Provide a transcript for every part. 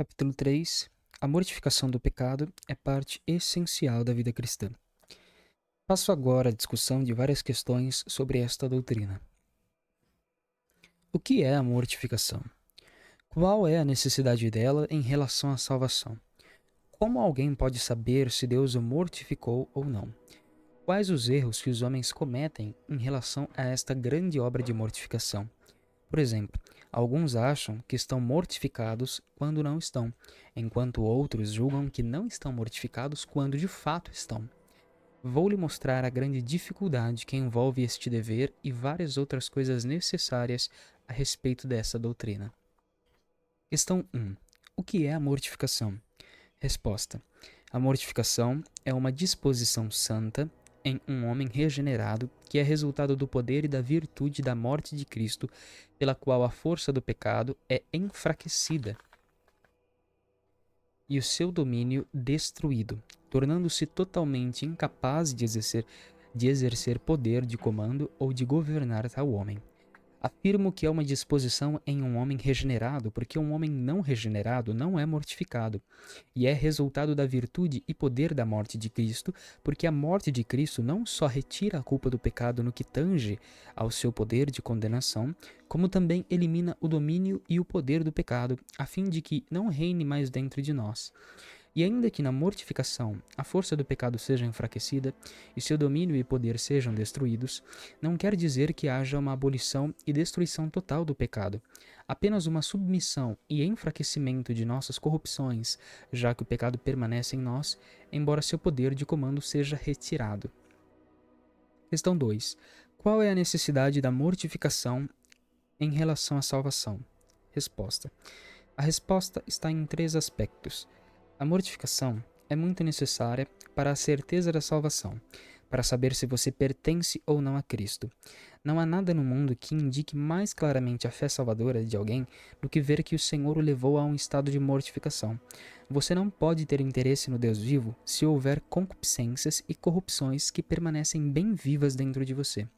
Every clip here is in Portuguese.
Capítulo 3. A mortificação do pecado é parte essencial da vida cristã. Passo agora a discussão de várias questões sobre esta doutrina. O que é a mortificação? Qual é a necessidade dela em relação à salvação? Como alguém pode saber se Deus o mortificou ou não? Quais os erros que os homens cometem em relação a esta grande obra de mortificação? Por exemplo, alguns acham que estão mortificados quando não estão, enquanto outros julgam que não estão mortificados quando de fato estão. Vou lhe mostrar a grande dificuldade que envolve este dever e várias outras coisas necessárias a respeito dessa doutrina. Questão 1. O que é a mortificação? Resposta: a mortificação é uma disposição santa em um homem regenerado que é resultado do poder e da virtude da morte de Cristo, pela qual a força do pecado é enfraquecida e o seu domínio destruído, tornando-se totalmente incapaz de exercer poder de comando ou de governar tal homem. Afirmo que é uma disposição em um homem regenerado, porque um homem não regenerado não é mortificado, e é resultado da virtude e poder da morte de Cristo, porque a morte de Cristo não só retira a culpa do pecado no que tange ao seu poder de condenação, como também elimina o domínio e o poder do pecado, a fim de que não reine mais dentro de nós. E ainda que na mortificação a força do pecado seja enfraquecida e seu domínio e poder sejam destruídos, não quer dizer que haja uma abolição e destruição total do pecado, apenas uma submissão e enfraquecimento de nossas corrupções, já que o pecado permanece em nós, embora seu poder de comando seja retirado. Questão 2. Qual é a necessidade da mortificação em relação à salvação? Resposta: a resposta está em três aspectos. A mortificação é muito necessária para a certeza da salvação, para saber se você pertence ou não a Cristo. Não há nada no mundo que indique mais claramente a fé salvadora de alguém do que ver que o Senhor o levou a um estado de mortificação. Você não pode ter interesse no Deus vivo se houver concupiscências e corrupções que permanecem bem vivas dentro de você.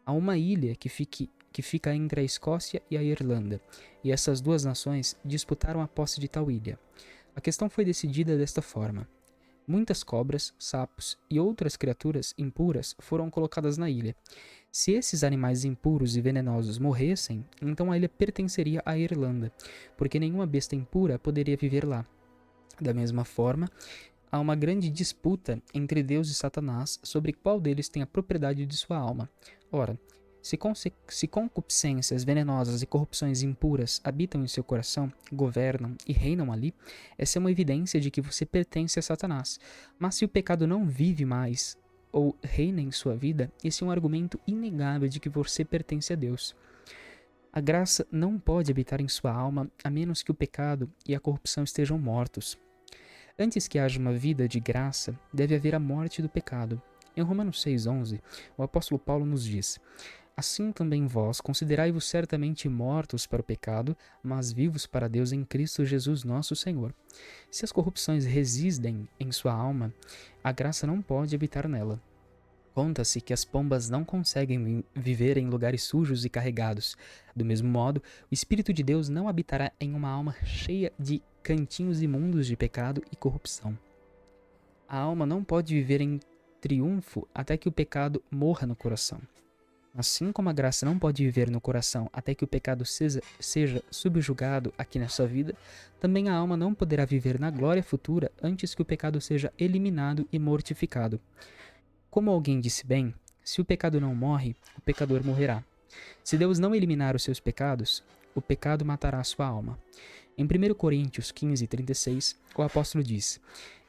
Há uma ilha que fica entre a Escócia e a Irlanda, e essas duas nações disputaram a posse de tal ilha. A questão foi decidida desta forma: muitas cobras, sapos e outras criaturas impuras foram colocadas na ilha. Se esses animais impuros e venenosos morressem, então a ilha pertenceria à Irlanda, porque nenhuma besta impura poderia viver lá. Da mesma forma, há uma grande disputa entre Deus e Satanás sobre qual deles tem a propriedade de sua alma. Ora, se concupiscências venenosas e corrupções impuras habitam em seu coração, governam e reinam ali, essa é uma evidência de que você pertence a Satanás. Mas se o pecado não vive mais ou reina em sua vida, esse é um argumento inegável de que você pertence a Deus. A graça não pode habitar em sua alma a menos que o pecado e a corrupção estejam mortos. Antes que haja uma vida de graça, deve haver a morte do pecado. Em Romanos 6,11, o apóstolo Paulo nos diz: assim também vós considerai-vos certamente mortos para o pecado, mas vivos para Deus em Cristo Jesus nosso Senhor. Se as corrupções residem em sua alma, a graça não pode habitar nela. Conta-se que as pombas não conseguem viver em lugares sujos e carregados. Do mesmo modo, o Espírito de Deus não habitará em uma alma cheia de cantinhos imundos de pecado e corrupção. A alma não pode viver em triunfo até que o pecado morra no coração. Assim como a graça não pode viver no coração até que o pecado seja subjugado aqui nessa vida, também a alma não poderá viver na glória futura antes que o pecado seja eliminado e mortificado. Como alguém disse bem, se o pecado não morre, o pecador morrerá. Se Deus não eliminar os seus pecados, o pecado matará a sua alma. Em 1 Coríntios 15:36, o apóstolo diz: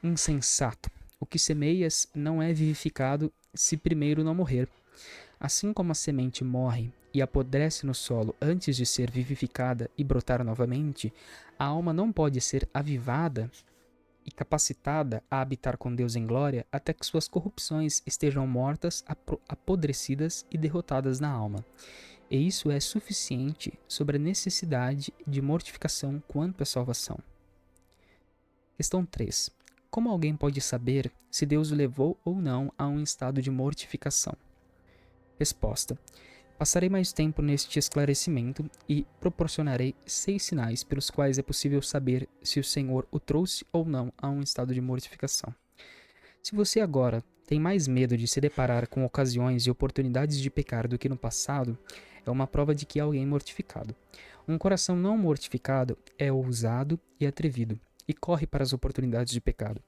insensato, o que semeias não é vivificado se primeiro não morrer. Assim como a semente morre e apodrece no solo antes de ser vivificada e brotar novamente, a alma não pode ser avivada e capacitada a habitar com Deus em glória até que suas corrupções estejam mortas, apodrecidas e derrotadas na alma. E isso é suficiente sobre a necessidade de mortificação quanto à salvação. Questão 3. Como alguém pode saber se Deus o levou ou não a um estado de mortificação? Resposta: Passarei mais tempo neste esclarecimento e proporcionarei 6 sinais pelos quais é possível saber se o Senhor o trouxe ou não a um estado de mortificação. Se você agora tem mais medo de se deparar com ocasiões e oportunidades de pecar do que no passado, é uma prova de que é alguém mortificado. Um coração não mortificado é ousado e atrevido e corre para as oportunidades de pecado,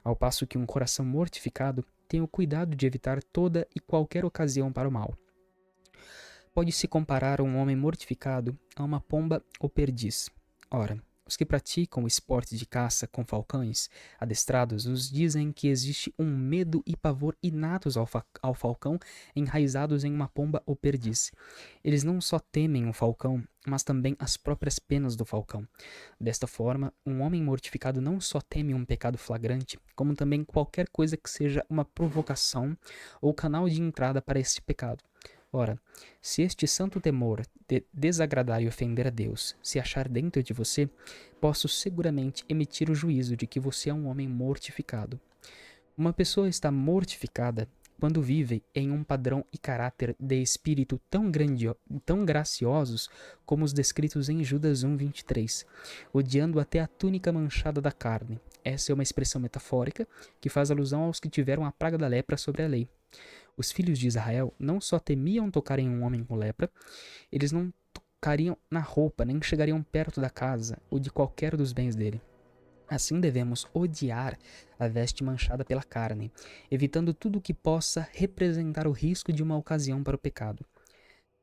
ao passo que um coração mortificado tem o cuidado de evitar toda e qualquer ocasião para o mal. Pode-se comparar um homem mortificado a uma pomba ou perdiz. Ora, os que praticam o esporte de caça com falcões adestrados nos dizem que existe um medo e pavor inatos ao falcão enraizados em uma pomba ou perdiz. Eles não só temem o falcão, mas também as próprias penas do falcão. Desta forma, um homem mortificado não só teme um pecado flagrante, como também qualquer coisa que seja uma provocação ou canal de entrada para este pecado. Ora, se este santo temor de desagradar e ofender a Deus se achar dentro de você, posso seguramente emitir o juízo de que você é um homem mortificado. Uma pessoa está mortificada quando vive em um padrão e caráter de espírito tão graciosos como os descritos em Judas 1:23, odiando até a túnica manchada da carne. Essa é uma expressão metafórica que faz alusão aos que tiveram a praga da lepra sobre a lei. Os filhos de Israel não só temiam tocar em um homem com lepra, eles não tocariam na roupa, nem chegariam perto da casa ou de qualquer dos bens dele. Assim devemos odiar a veste manchada pela carne, evitando tudo o que possa representar o risco de uma ocasião para o pecado.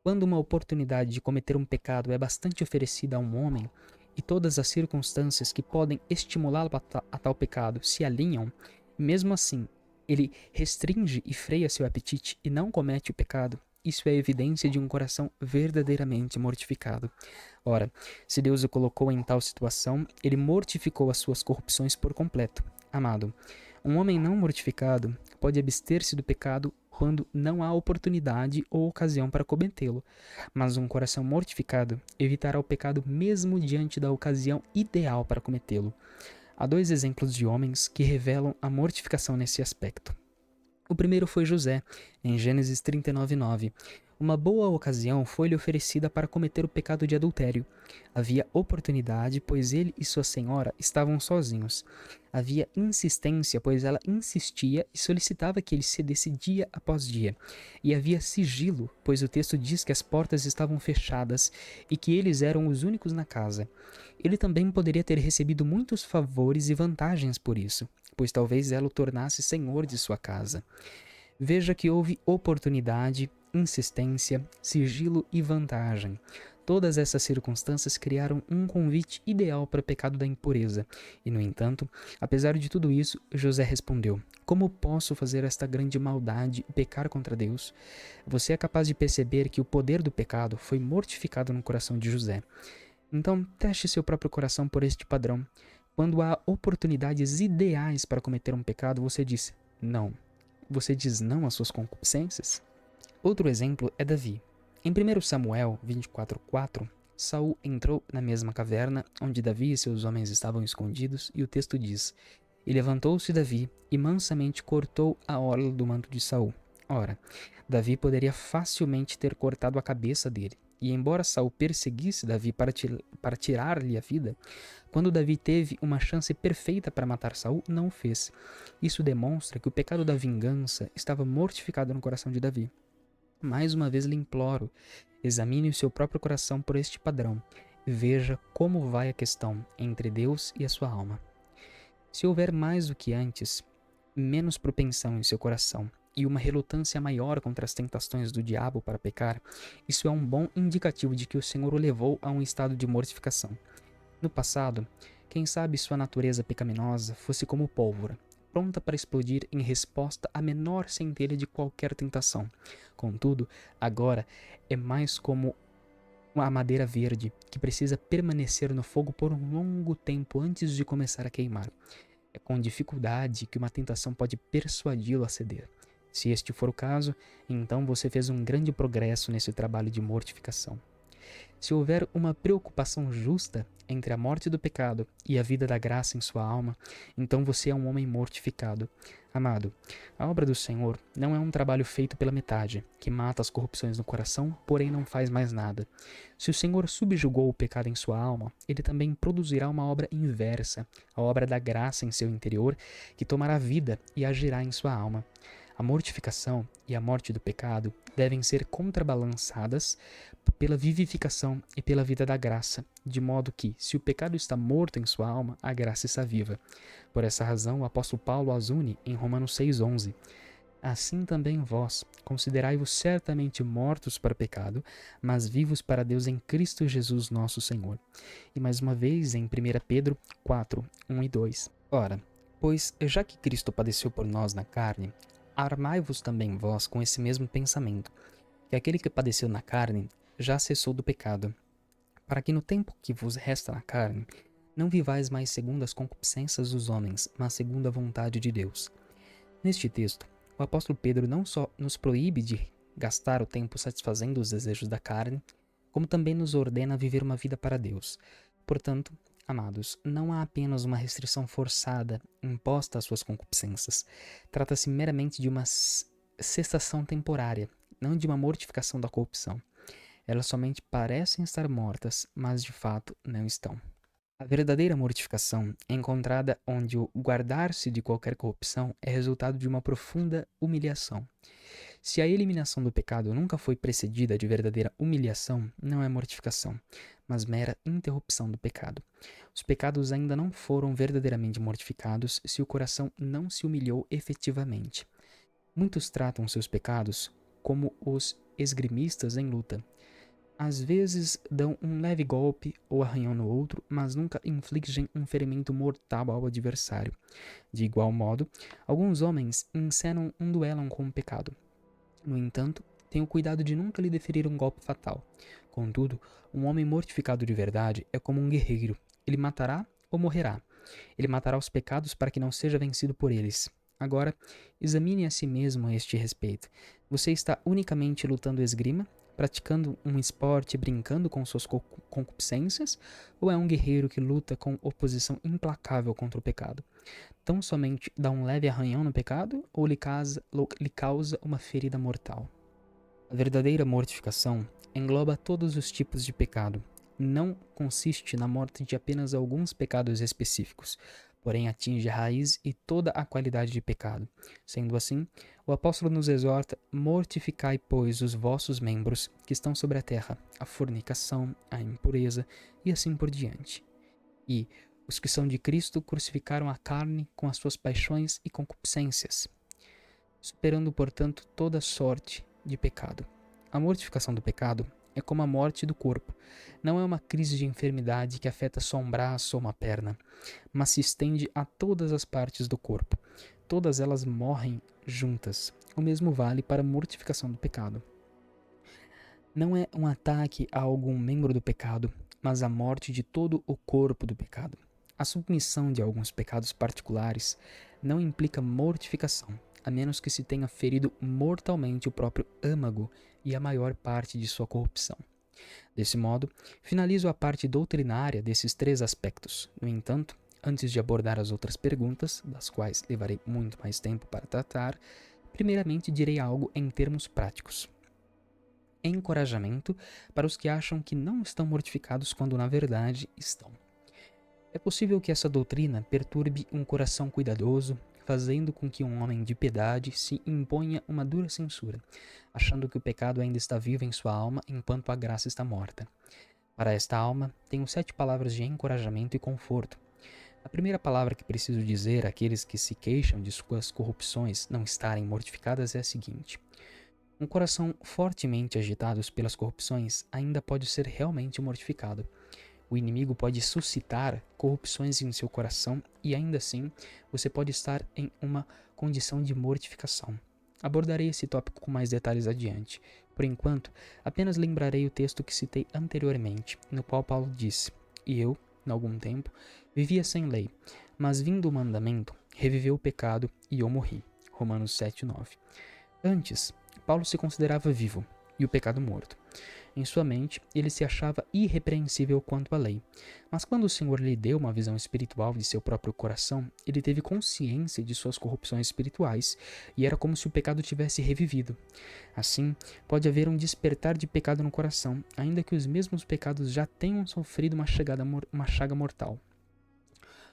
Quando uma oportunidade de cometer um pecado é bastante oferecida a um homem, e todas as circunstâncias que podem estimulá-lo a tal pecado se alinham, mesmo assim, ele restringe e freia seu apetite e não comete o pecado, isso é evidência de um coração verdadeiramente mortificado. Ora, se Deus o colocou em tal situação, ele mortificou as suas corrupções por completo. Amado, um homem não mortificado pode abster-se do pecado quando não há oportunidade ou ocasião para cometê-lo, mas um coração mortificado evitará o pecado mesmo diante da ocasião ideal para cometê-lo. Há 2 exemplos de homens que revelam a mortificação nesse aspecto. O primeiro foi José, em Gênesis 39:9. Uma boa ocasião foi-lhe oferecida para cometer o pecado de adultério. Havia oportunidade, pois ele e sua senhora estavam sozinhos. Havia insistência, pois ela insistia e solicitava que ele cedesse dia após dia. E havia sigilo, pois o texto diz que as portas estavam fechadas e que eles eram os únicos na casa. Ele também poderia ter recebido muitos favores e vantagens por isso, pois talvez ela o tornasse senhor de sua casa. Veja que houve oportunidade, insistência, sigilo e vantagem. Todas essas circunstâncias criaram um convite ideal para o pecado da impureza. E, no entanto, apesar de tudo isso, José respondeu: Como posso fazer esta grande maldade e pecar contra Deus? Você é capaz de perceber que o poder do pecado foi mortificado no coração de José. Então, teste seu próprio coração por este padrão. Quando há oportunidades ideais para cometer um pecado, você diz não. Você diz não às suas concupiscências? Outro exemplo é Davi. Em 1 Samuel 24:4, Saul entrou na mesma caverna onde Davi e seus homens estavam escondidos, e o texto diz: E levantou-se Davi e mansamente cortou a orla do manto de Saul. Ora, Davi poderia facilmente ter cortado a cabeça dele. E embora Saul perseguisse Davi para tirar-lhe a vida, quando Davi teve uma chance perfeita para matar Saul, não o fez. Isso demonstra que o pecado da vingança estava mortificado no coração de Davi. Mais uma vez lhe imploro, examine o seu próprio coração por este padrão e veja como vai a questão entre Deus e a sua alma. Se houver mais do que antes, menos propensão em seu coração e uma relutância maior contra as tentações do diabo para pecar, isso é um bom indicativo de que o Senhor o levou a um estado de mortificação. No passado, quem sabe sua natureza pecaminosa fosse como pólvora, pronta para explodir em resposta à menor centelha de qualquer tentação. Contudo, agora é mais como a madeira verde, que precisa permanecer no fogo por um longo tempo antes de começar a queimar. É com dificuldade que uma tentação pode persuadi-lo a ceder. Se este for o caso, então você fez um grande progresso nesse trabalho de mortificação. Se houver uma preocupação justa entre a morte do pecado e a vida da graça em sua alma, então você é um homem mortificado. Amado, a obra do Senhor não é um trabalho feito pela metade, que mata as corrupções no coração, porém não faz mais nada. Se o Senhor subjugou o pecado em sua alma, ele também produzirá uma obra inversa, a obra da graça em seu interior, que tomará vida e agirá em sua alma. A mortificação e a morte do pecado devem ser contrabalançadas pela vivificação e pela vida da graça, de modo que, se o pecado está morto em sua alma, a graça está viva. Por essa razão, o apóstolo Paulo as une em Romanos 6,11. Assim também vós, considerai-vos certamente mortos para o pecado, mas vivos para Deus em Cristo Jesus nosso Senhor. E mais uma vez em 1 Pedro 4:1 e 2. Ora, pois já que Cristo padeceu por nós na carne, armai-vos também vós com esse mesmo pensamento, que aquele que padeceu na carne já cessou do pecado, para que no tempo que vos resta na carne, não vivais mais segundo as concupiscências dos homens, mas segundo a vontade de Deus. Neste texto, o apóstolo Pedro não só nos proíbe de gastar o tempo satisfazendo os desejos da carne, como também nos ordena a viver uma vida para Deus. Portanto, amados, não há apenas uma restrição forçada imposta às suas concupiscências. Trata-se meramente de uma cessação temporária, não de uma mortificação da corrupção. Elas somente parecem estar mortas, mas de fato não estão. A verdadeira mortificação é encontrada onde o guardar-se de qualquer corrupção é resultado de uma profunda humilhação. Se a eliminação do pecado nunca foi precedida de verdadeira humilhação, não é mortificação, mas mera interrupção do pecado. Os pecados ainda não foram verdadeiramente mortificados se o coração não se humilhou efetivamente. Muitos tratam seus pecados como os esgrimistas em luta. Às vezes dão um leve golpe ou arranhão no outro, mas nunca infligem um ferimento mortal ao adversário. De igual modo, alguns homens encenam um duelo com o pecado. No entanto, tenham cuidado de nunca lhe deferir um golpe fatal. Contudo, um homem mortificado de verdade é como um guerreiro. Ele matará ou morrerá. Ele matará os pecados para que não seja vencido por eles. Agora, examine a si mesmo a este respeito. Você está unicamente lutando esgrima, praticando um esporte brincando com suas concupiscências, ou é um guerreiro que luta com oposição implacável contra o pecado? Tão somente dá um leve arranhão no pecado ou lhe causa uma ferida mortal? A verdadeira mortificação engloba todos os tipos de pecado. Não consiste na morte de apenas alguns pecados específicos, porém atinge a raiz e toda a qualidade de pecado. Sendo assim, o apóstolo nos exorta: mortificai, pois, os vossos membros que estão sobre a terra, a fornicação, a impureza e assim por diante. E os que são de Cristo crucificaram a carne com as suas paixões e concupiscências, superando, portanto, toda sorte de pecado. A mortificação do pecado é como a morte do corpo. Não é uma crise de enfermidade que afeta só um braço ou uma perna, mas se estende a todas as partes do corpo. Todas elas morrem juntas. O mesmo vale para a mortificação do pecado. Não é um ataque a algum membro do pecado, mas a morte de todo o corpo do pecado. A submissão de alguns pecados particulares não implica mortificação, a menos que se tenha ferido mortalmente o próprio âmago e a maior parte de sua corrupção. Desse modo, finalizo a parte doutrinária desses três aspectos. No entanto, antes de abordar as outras perguntas, das quais levarei muito mais tempo para tratar, primeiramente direi algo em termos práticos. Encorajamento para os que acham que não estão mortificados quando na verdade estão. É possível que essa doutrina perturbe um coração cuidadoso, fazendo com que um homem de piedade se imponha uma dura censura, achando que o pecado ainda está vivo em sua alma enquanto a graça está morta. Para esta alma, tenho 7 palavras de encorajamento e conforto. A primeira palavra que preciso dizer àqueles que se queixam de suas corrupções não estarem mortificadas é a seguinte: um coração fortemente agitado pelas corrupções ainda pode ser realmente mortificado. O inimigo pode suscitar corrupções em seu coração e ainda assim você pode estar em uma condição de mortificação. Abordarei esse tópico com mais detalhes adiante. Por enquanto, apenas lembrarei o texto que citei anteriormente, no qual Paulo disse: "E eu, em algum tempo, vivia sem lei, mas vindo o mandamento, reviveu o pecado e eu morri." Romanos 7:9. Antes, Paulo se considerava vivo, e o pecado morto. Em sua mente, ele se achava irrepreensível quanto à lei. Mas quando o Senhor lhe deu uma visão espiritual de seu próprio coração, ele teve consciência de suas corrupções espirituais e era como se o pecado tivesse revivido. Assim, pode haver um despertar de pecado no coração, ainda que os mesmos pecados já tenham sofrido uma chaga mortal.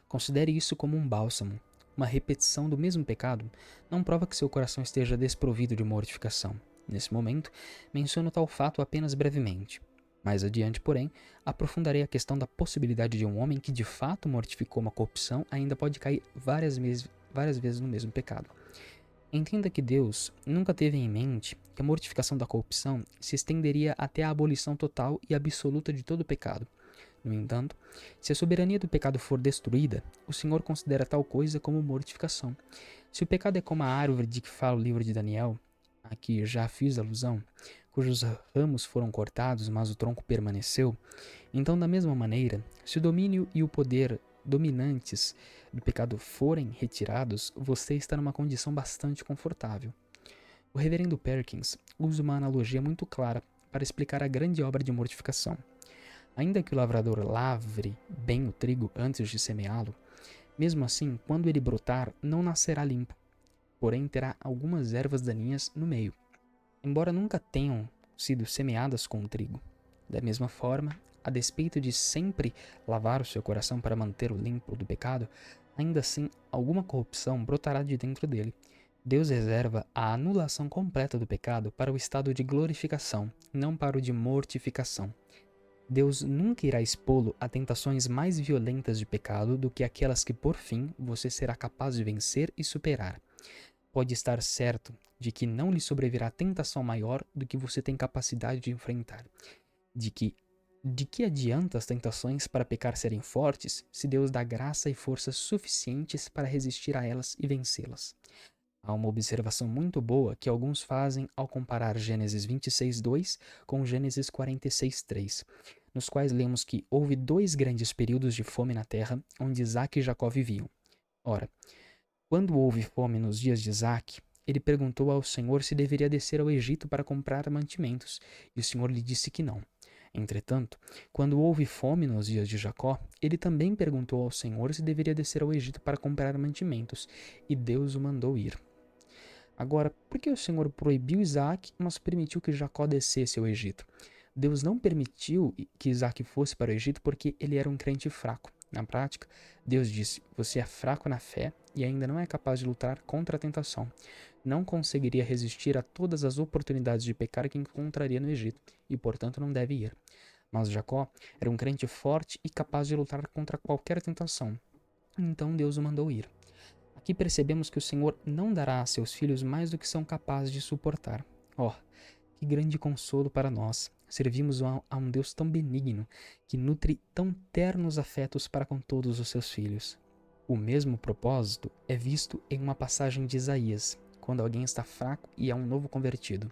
Considere isso como um bálsamo. Uma repetição do mesmo pecado não prova que seu coração esteja desprovido de mortificação. Nesse momento, menciono tal fato apenas brevemente. Mais adiante, porém, aprofundarei a questão da possibilidade de um homem que de fato mortificou uma corrupção ainda pode cair várias vezes no mesmo pecado. Entenda que Deus nunca teve em mente que a mortificação da corrupção se estenderia até a abolição total e absoluta de todo o pecado. No entanto, se a soberania do pecado for destruída, o Senhor considera tal coisa como mortificação. Se o pecado é como a árvore de que fala o livro de Daniel, a que já fiz alusão, cujos ramos foram cortados, mas o tronco permaneceu, então, da mesma maneira, se o domínio e o poder dominantes do pecado forem retirados, você está numa condição bastante confortável. O reverendo Perkins usa uma analogia muito clara para explicar a grande obra de mortificação. Ainda que o lavrador lavre bem o trigo antes de semeá-lo, mesmo assim, quando ele brotar, não nascerá limpo, porém terá algumas ervas daninhas no meio, embora nunca tenham sido semeadas com o trigo. Da mesma forma, a despeito de sempre lavar o seu coração para mantê-lo limpo do pecado, ainda assim alguma corrupção brotará de dentro dele. Deus reserva a anulação completa do pecado para o estado de glorificação, não para o de mortificação. Deus nunca irá expô-lo a tentações mais violentas de pecado do que aquelas que, por fim, você será capaz de vencer e superar. Pode estar certo de que não lhe sobrevirá tentação maior do que você tem capacidade de enfrentar. De que adianta as tentações para pecar serem fortes, se Deus dá graça e forças suficientes para resistir a elas e vencê-las? Há uma observação muito boa que alguns fazem ao comparar Gênesis 26:2 com Gênesis 46:3, nos quais lemos que houve 2 grandes períodos de fome na terra, onde Isaac e Jacó viviam. Ora, quando houve fome nos dias de Isaac, ele perguntou ao Senhor se deveria descer ao Egito para comprar mantimentos, e o Senhor lhe disse que não. Entretanto, quando houve fome nos dias de Jacó, ele também perguntou ao Senhor se deveria descer ao Egito para comprar mantimentos, e Deus o mandou ir. Agora, por que o Senhor proibiu Isaac, mas permitiu que Jacó descesse ao Egito? Deus não permitiu que Isaac fosse para o Egito porque ele era um crente fraco. Na prática, Deus disse: você é fraco na fé e ainda não é capaz de lutar contra a tentação. Não conseguiria resistir a todas as oportunidades de pecar que encontraria no Egito e, portanto, não deve ir. Mas Jacó era um crente forte e capaz de lutar contra qualquer tentação. Então Deus o mandou ir. Aqui percebemos que o Senhor não dará a seus filhos mais do que são capazes de suportar. Oh, que grande consolo para nós! Servimos a um Deus tão benigno, que nutre tão ternos afetos para com todos os seus filhos. O mesmo propósito é visto em uma passagem de Isaías, quando alguém está fraco e é um novo convertido.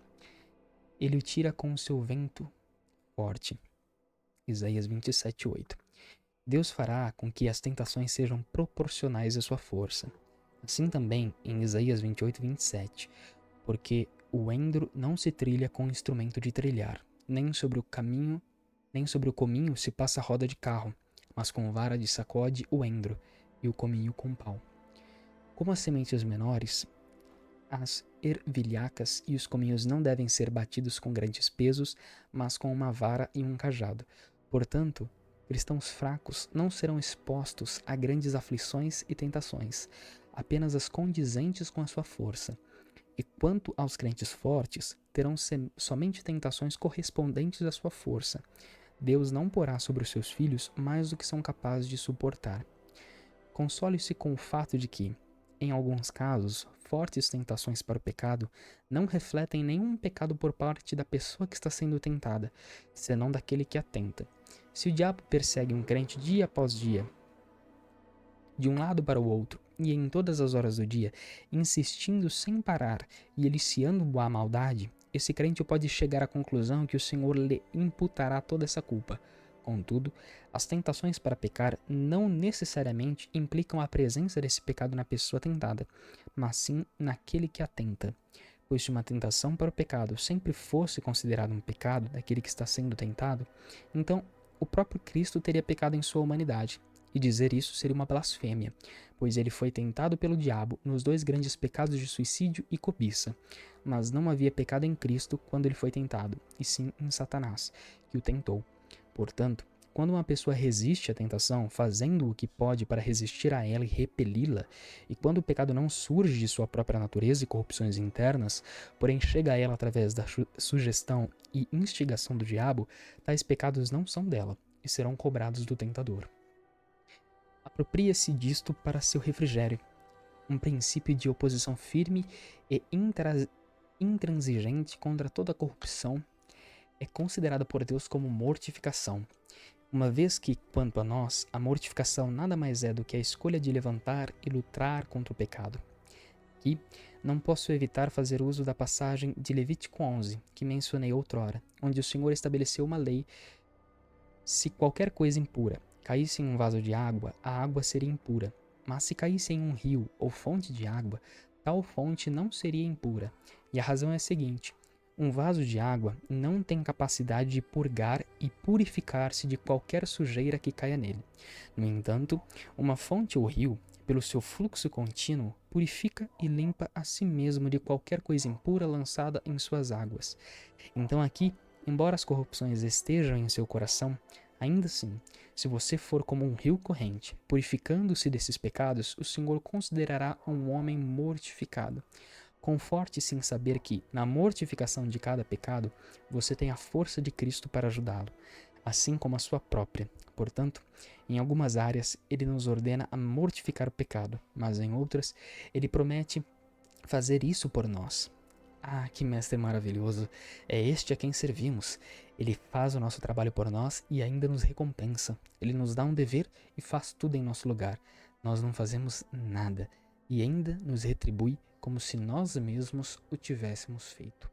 Ele o tira com o seu vento forte. Isaías 27:8. Deus fará com que as tentações sejam proporcionais à sua força. Assim também em Isaías 28:27, porque o endro não se trilha com instrumento de trilhar, nem sobre o cominho se passa roda de carro, mas com vara de sacode o endro, e o cominho com pau. Como as sementes menores, as ervilhacas e os cominhos não devem ser batidos com grandes pesos, mas com uma vara e um cajado. Portanto, cristãos fracos não serão expostos a grandes aflições e tentações, apenas as condizentes com a sua força. E quanto aos crentes fortes, terão somente tentações correspondentes à sua força. Deus não porá sobre os seus filhos mais do que são capazes de suportar. Console-se com o fato de que, em alguns casos, fortes tentações para o pecado não refletem nenhum pecado por parte da pessoa que está sendo tentada, senão daquele que a tenta. Se o diabo persegue um crente dia após dia, de um lado para o outro, e em todas as horas do dia, insistindo sem parar e eliciando a maldade, esse crente pode chegar à conclusão que o Senhor lhe imputará toda essa culpa. Contudo, as tentações para pecar não necessariamente implicam a presença desse pecado na pessoa tentada, mas sim naquele que a tenta. Pois se uma tentação para o pecado sempre fosse considerada um pecado daquele que está sendo tentado, então o próprio Cristo teria pecado em sua humanidade. E dizer isso seria uma blasfêmia, pois ele foi tentado pelo diabo nos dois grandes pecados de suicídio e cobiça. Mas não havia pecado em Cristo quando ele foi tentado, e sim em Satanás, que o tentou. Portanto, quando uma pessoa resiste à tentação, fazendo o que pode para resistir a ela e repeli-la, e quando o pecado não surge de sua própria natureza e corrupções internas, porém chega a ela através da sugestão e instigação do diabo, tais pecados não são dela e serão cobrados do tentador. Apropria-se disto para seu refrigério, um princípio de oposição firme e intransigente contra toda corrupção é considerada por Deus como mortificação, uma vez que, quanto a nós, a mortificação nada mais é do que a escolha de levantar e lutar contra o pecado. Aqui, não posso evitar fazer uso da passagem de Levítico 11, que mencionei outrora, onde o Senhor estabeleceu uma lei: se qualquer coisa impura caísse em um vaso de água, a água seria impura, mas se caísse em um rio ou fonte de água, tal fonte não seria impura. E a razão é a seguinte: um vaso de água não tem capacidade de purgar e purificar-se de qualquer sujeira que caia nele. No entanto, uma fonte ou rio, pelo seu fluxo contínuo, purifica e limpa a si mesmo de qualquer coisa impura lançada em suas águas. Então aqui, embora as corrupções estejam em seu coração, ainda assim, se você for como um rio corrente, purificando-se desses pecados, o Senhor considerará um homem mortificado. Conforte-se em saber que, na mortificação de cada pecado, você tem a força de Cristo para ajudá-lo, assim como a sua própria. Portanto, em algumas áreas, ele nos ordena a mortificar o pecado, mas em outras, ele promete fazer isso por nós. Ah, que mestre maravilhoso! É este a quem servimos. Ele faz o nosso trabalho por nós e ainda nos recompensa. Ele nos dá um dever e faz tudo em nosso lugar. Nós não fazemos nada e ainda nos retribui como se nós mesmos o tivéssemos feito.